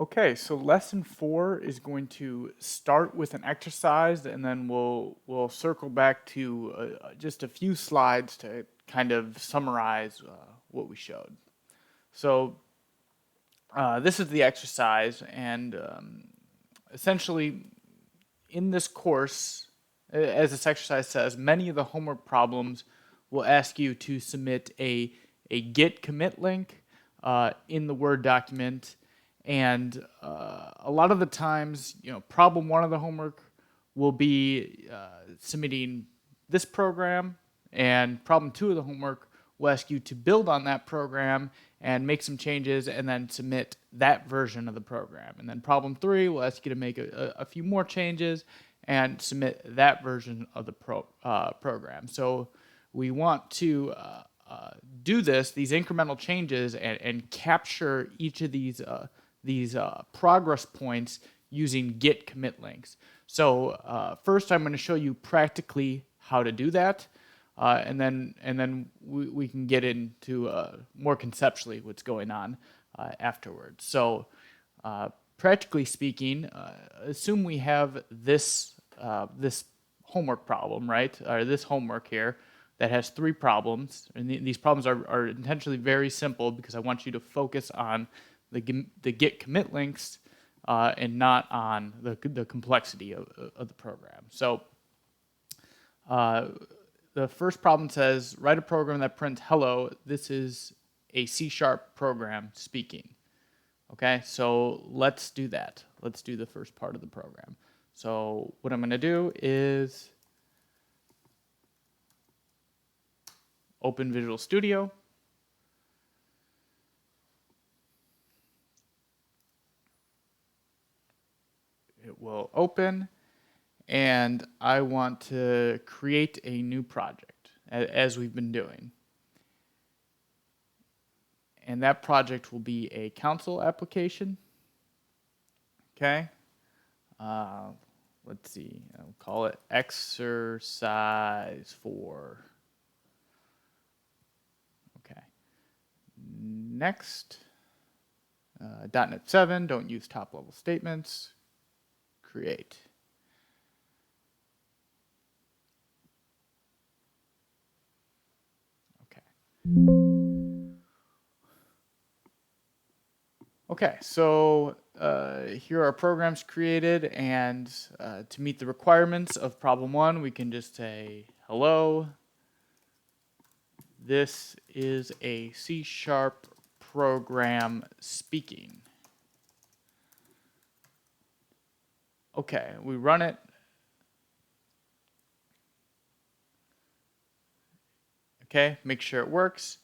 Okay, so lesson 4 is going to start with an exercise, and then we'll circle back to just a few slides to kind of summarize what we showed. So this is the exercise, and essentially in this course, as this exercise says, many of the homework problems will ask you to submit a git commit link in the Word document. And a lot of the times, problem 1 of the homework will be submitting this program, and problem 2 of the homework will ask you to build on that program and make some changes and then submit that version of the program. And then problem 3 will ask you to make a few more changes and submit that version of the program. So we want to do these incremental changes, and capture each of these progress points using git commit links. So first I'm going to show you practically how to do that, and then we can get into more conceptually what's going on afterwards. So practically speaking, assume we have this homework problem, right? Or this homework here that has 3 problems, and these problems are intentionally very simple because I want you to focus on the git commit links and not on the complexity of the program. So the first problem says, write a program that prints hello. This is a C# program speaking. Okay, so let's do that. Let's do the first part of the program. So what I'm going to do is open Visual Studio. It will open, and I want to create a new project, as we've been doing. And that project will be a console application. Okay. Let's see. I'll call it exercise 4. Okay. Next. .NET 7. Don't use top-level statements. Create. Okay. Okay, so here are programs created, and to meet the requirements of problem 1, we can just say, hello, this is a C# program speaking. Okay, we run it. Okay, make sure it works.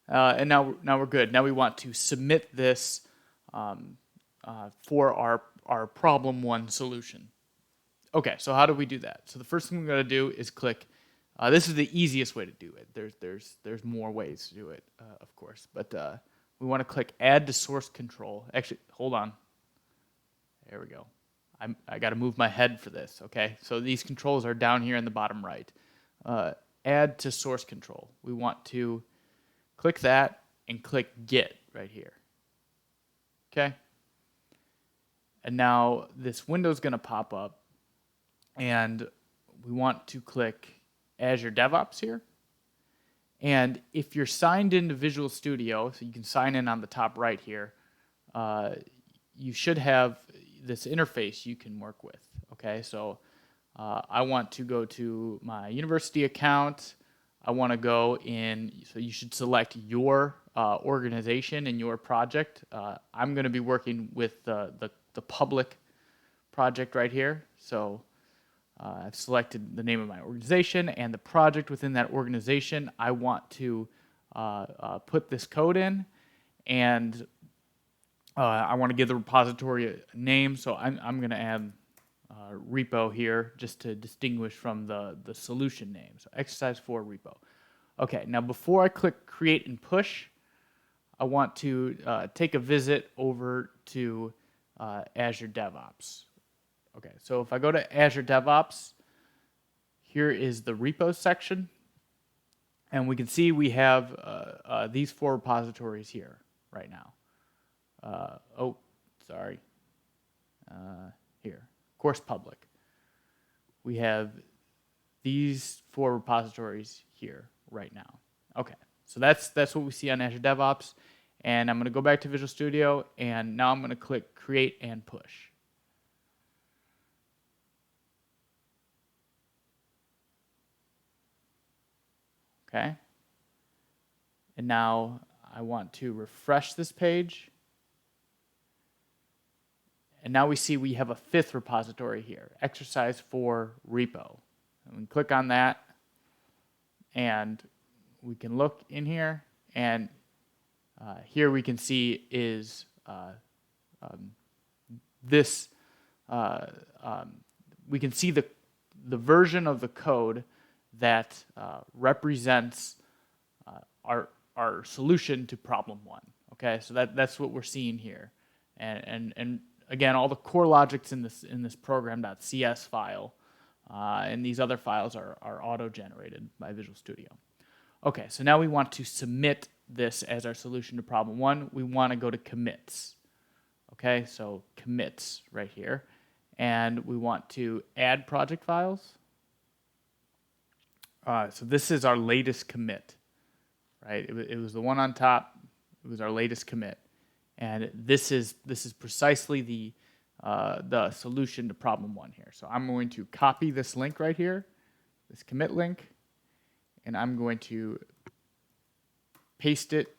And now we're good. Now we want to submit this for our problem 1 solution. Okay, so how do we do that? So the first thing we're going to do is click. This is the easiest way to do it. There's more ways to do it, of course, but we want to click Add to Source Control. Actually, hold on. There we go. I got to move my head for this. Okay, so these controls are down here in the bottom right. Add to Source Control. We want to click that and click Git right here. Okay. And now this window is going to pop up, and we want to click Azure DevOps here. And if you're signed into Visual Studio, so you can sign in on the top right here, you should have this interface you can work with. Okay, so I want to go to my university account. I want to go in, so you should select your organization and your project. I'm going to be working with the public project right here. So I've selected the name of my organization and the project within that organization. I want to put this code in, and I want to give the repository a name. So I'm going to add repo here just to distinguish from the solution name. So exercise 4 repo. Okay, now before I click create and push, I want to take a visit over to Azure DevOps. Okay, so if I go to Azure DevOps, here is the repos section, and we can see we have these 4 repositories here right now. sorry, here, course public. We have these 4 repositories here right now. Okay, so that's what we see on Azure DevOps. And I'm going to go back to Visual Studio, and now I'm going to click Create and Push. Okay. And now I want to refresh this page. And now we see we have a 5th repository here, Exercise 4 Repo. And we click on that, and we can look in here, and here we can see is this. We can see the version of the code that represents our solution to problem 1. Okay, so that's what we're seeing here, and again, all the core logics in this program.cs file, and these other files are auto-generated by Visual Studio. Okay, so now we want to submit this as our solution to problem 1. We want to go to commits. Okay, so commits right here, and we want to add project files. So this is our latest commit, right? It was the one on top. It was our latest commit, and this is precisely the solution to problem 1 here. So I'm going to copy this link right here, this commit link, and I'm going to paste it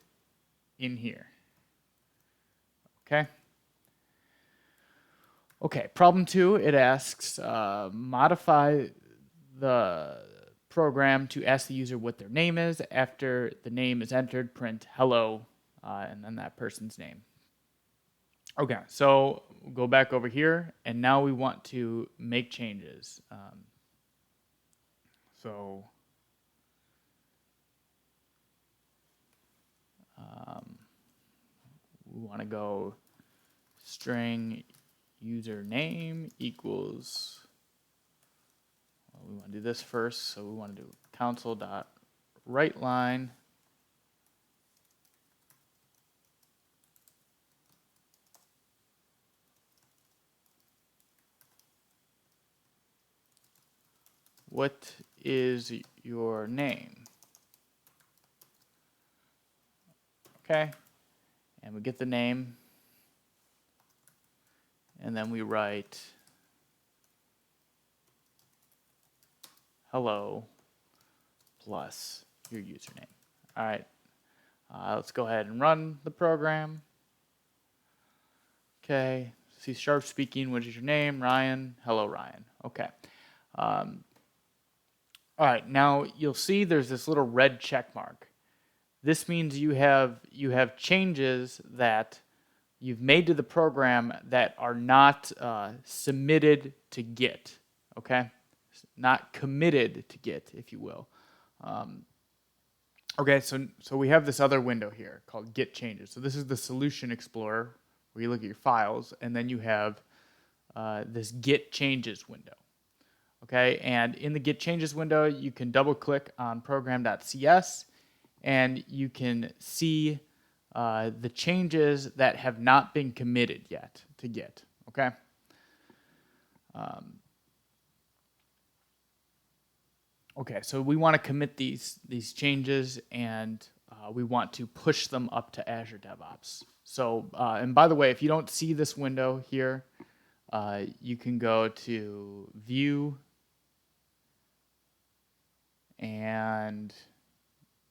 in here. Okay. Okay, problem 2, it asks modify the program to ask the user what their name is. After the name is entered, print hello, and then that person's name. Okay, so we'll go back over here, and now we want to make changes. We want to go string username equals, well, we want to do this first, so we want to do console.writeLine what is your name? Okay, and we get the name, and then we write hello plus your username. All right, let's go ahead and run the program. Okay, C# speaking, what is your name? Ryan. Hello, Ryan. Okay. All right, now you'll see there's this little red check mark. This means you have changes that you've made to the program that are not submitted to Git, okay? Not committed to Git, if you will. Okay, so we have this other window here called Git Changes. So this is the Solution Explorer where you look at your files, and then you have this Git Changes window. Okay, and in the Git Changes window, you can double-click on program.cs, and you can see the changes that have not been committed yet to Git. Okay. Okay, so we want to commit these changes, and we want to push them up to Azure DevOps. So, and by the way, if you don't see this window here, you can go to View and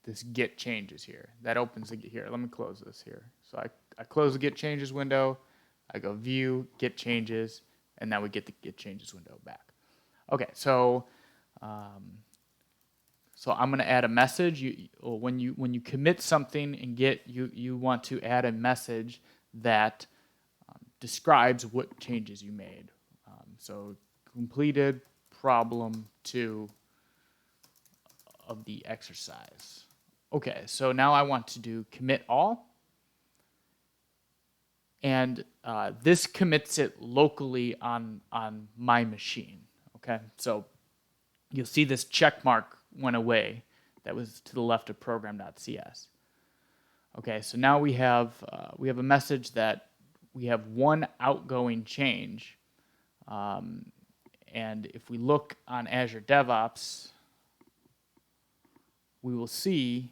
this Git Changes here. That opens the here. Let me close this here. So I close the Git Changes window. I go View, Git Changes, and now we get the Git Changes window back. Okay, so so I'm going to add a message. When you commit something in Git, you want to add a message that describes what changes you made. So completed problem 2 of the exercise. Okay, so now I want to do commit all, and this commits it locally on my machine. Okay, so you'll see this check mark went away that was to the left of program.cs. Okay, so now we have a message that we have one outgoing change. And if we look on Azure DevOps, we will see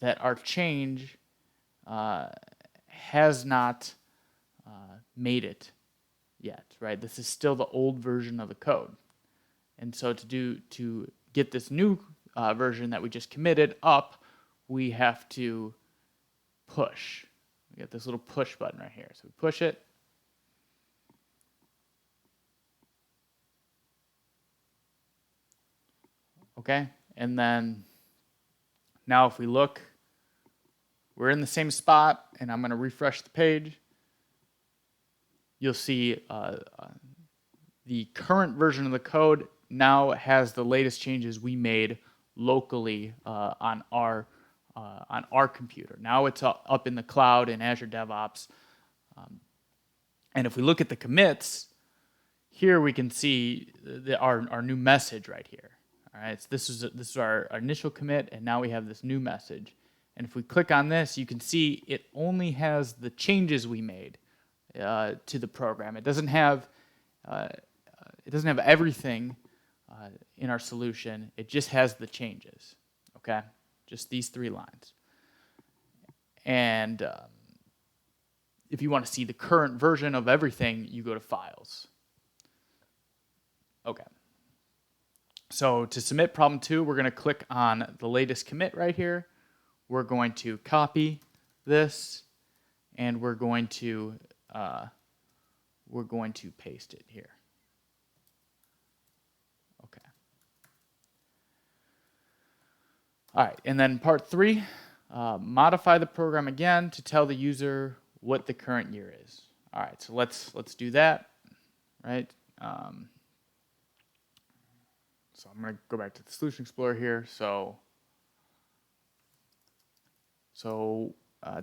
that our change has not made it yet, right? This is still the old version of the code. And so to get this new version that we just committed up, we have to push. We get this little push button right here. So we push it. Okay, and then now if we look, we're in the same spot, and I'm going to refresh the page. You'll see the current version of the code now has the latest changes we made locally on our computer. Now it's up in the cloud in Azure DevOps. And if we look at the commits, here we can see our new message right here. All right, so this is our initial commit, and now we have this new message. And if we click on this, you can see it only has the changes we made to the program. It doesn't have everything in our solution. It just has the changes. Okay, just these 3 lines. And if you want to see the current version of everything, you go to Files. Okay. So to submit problem 2, we're going to click on the latest commit right here. We're going to copy this, and we're going to paste it here. Okay. All right, and then part 3, modify the program again to tell the user what the current year is. All right, so let's do that, right? So I'm going to go back to the Solution Explorer here. So to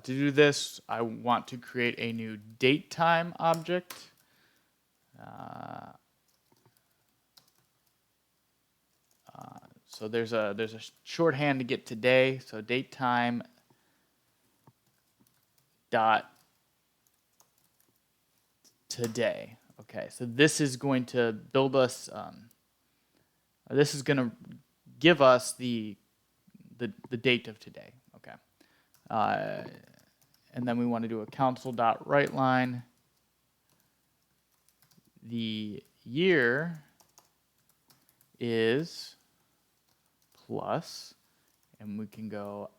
do this, I want to create a new datetime object. So there's a shorthand to get today. So datetime dot today. Okay, so this is going to build us. This is going to give us the date of today. Okay, and then we want to do a console.writeLine. The year is plus, and we can go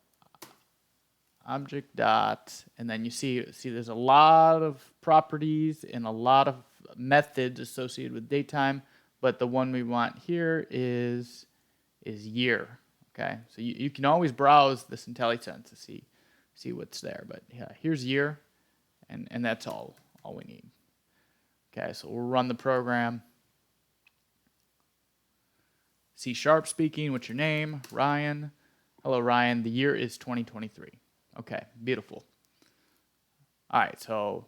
object dot, and then you see there's a lot of properties and a lot of methods associated with datetime, but the one we want here is year. Okay, so you can always browse this IntelliSense to see what's there, but yeah, here's year, and that's all we need. Okay, so we'll run the program. C# speaking, what's your name? Ryan. Hello, Ryan. The year is 2023. Okay, beautiful. All right, so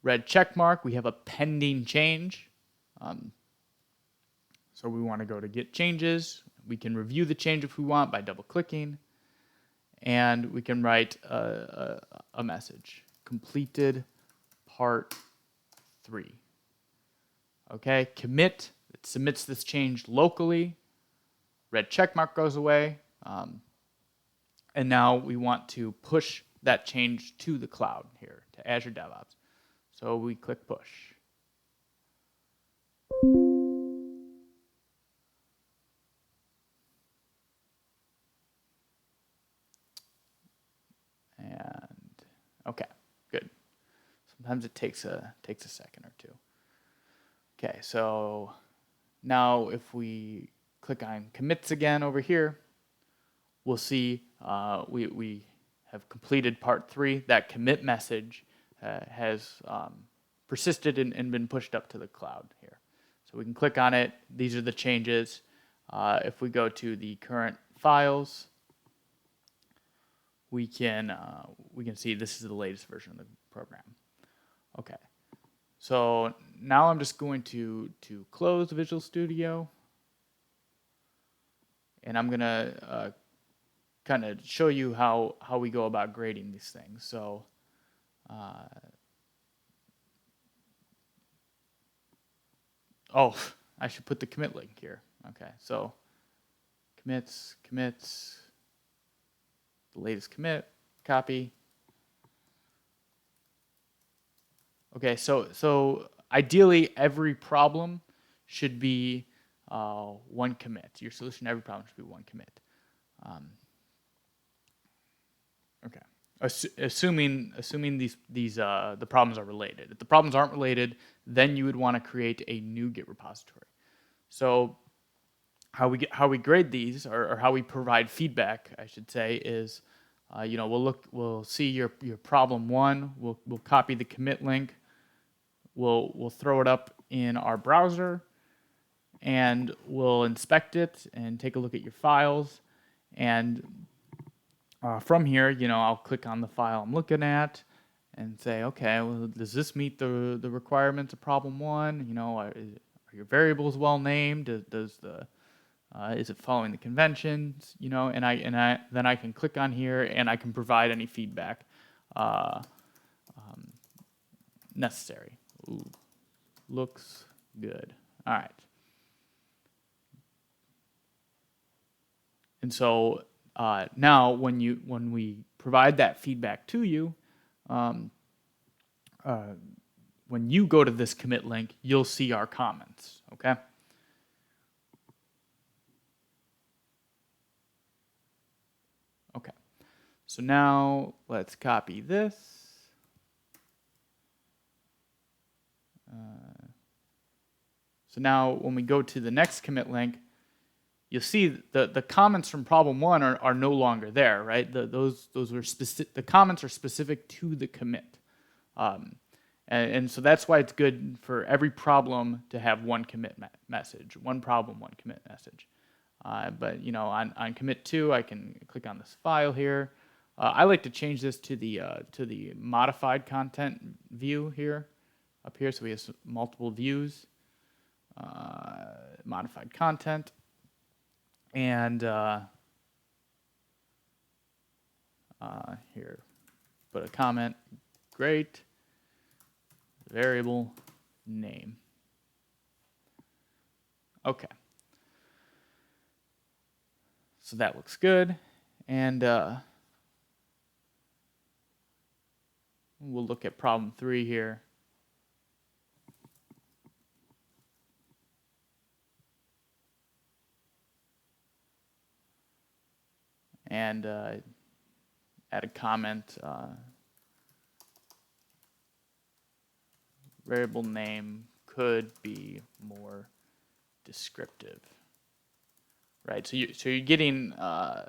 red check mark, we have a pending change. So we want to go to get changes. We can review the change if we want by double clicking. And we can write a message. Completed part 3. Okay, commit. It submits this change locally. Red check mark goes away. And now we want to push that change to the cloud here, to Azure DevOps. So we click push. And okay, good. Sometimes it takes a second or two. Okay, so now if we click on commits again over here, we'll see we have completed part 3. That commit message has persisted and been pushed up to the cloud here. So we can click on it. These are the changes. If we go to the current files, we can see this is the latest version of the program. Okay. So now I'm just going to close Visual Studio, and I'm going to kind of show you how we go about grading these things. So oh, I should put the commit link here. Okay, so commits, the latest commit, copy. Okay, so ideally every problem should be one commit. Your solution to every problem should be one commit. Okay. Assuming these the problems are related. If the problems aren't related, then you would want to create a new Git repository. So how we grade these, or how we provide feedback, I should say, is we'll see your problem one. We'll copy the commit link. We'll throw it up in our browser, and we'll inspect it and take a look at your files. And from here, I'll click on the file I'm looking at and say, okay, well, does this meet the requirements of problem one? Are your variables well named? Is it following the conventions? And then I can click on here and I can provide any feedback necessary. Ooh, looks good. All right. And so now when we provide that feedback to you, when you go to this commit link, you'll see our comments, okay? Okay, so now let's copy this. So now when we go to the next commit link, you'll see the comments from problem one are no longer there, right? Those were specific. The comments are specific to the commit, and so that's why it's good for every problem to have one commit message, one problem, one commit message. But on commit 2, I can click on this file here. I like to change this to the modified content view here, up here, so we have multiple views. Modified content, and here, put a comment. Great. Variable name. Okay. So that looks good, and we'll look at problem 3 here. And add a comment. Variable name could be more descriptive, right? So you're getting by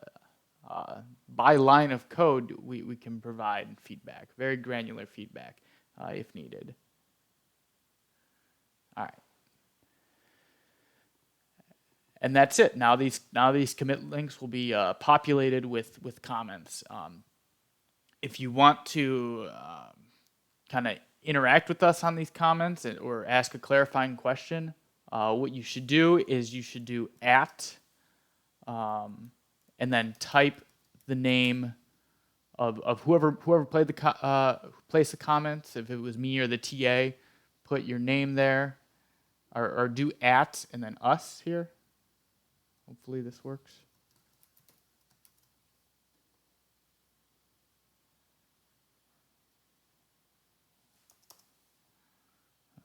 line of code, we can provide feedback, very granular feedback if needed. All right. And that's it. Now these commit links will be populated with comments. If you want to kind of interact with us on these comments or ask a clarifying question, what you should do is you should do @ and then type the name of whoever placed the comments. If it was me or the TA, put your name there, or do @ and then us here. Hopefully this works.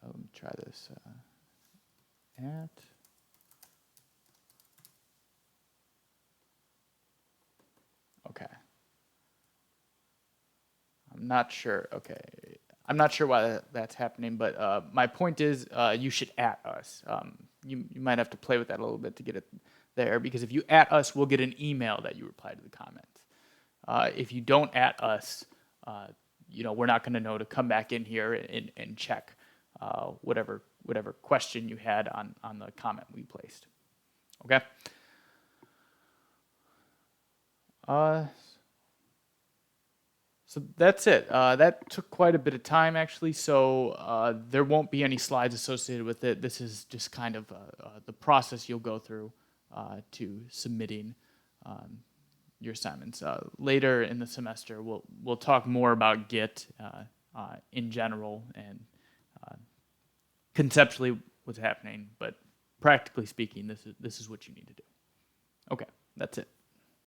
Let me try this. @ Okay. I'm not sure. Okay. I'm not sure why that's happening, but my point is you should @ us. You might have to play with that a little bit to get it there, because if you @ us, we'll get an email that you replied to the comments. If you don't @ us, we're not going to know to come back in here and check whatever question you had on the comment we placed. Okay. So that's it. That took quite a bit of time, actually, so there won't be any slides associated with it. This is just kind of the process you'll go through to submitting your assignments. Later in the semester, we'll talk more about Git in general and conceptually what's happening, but practically speaking, this is what you need to do. Okay, that's it.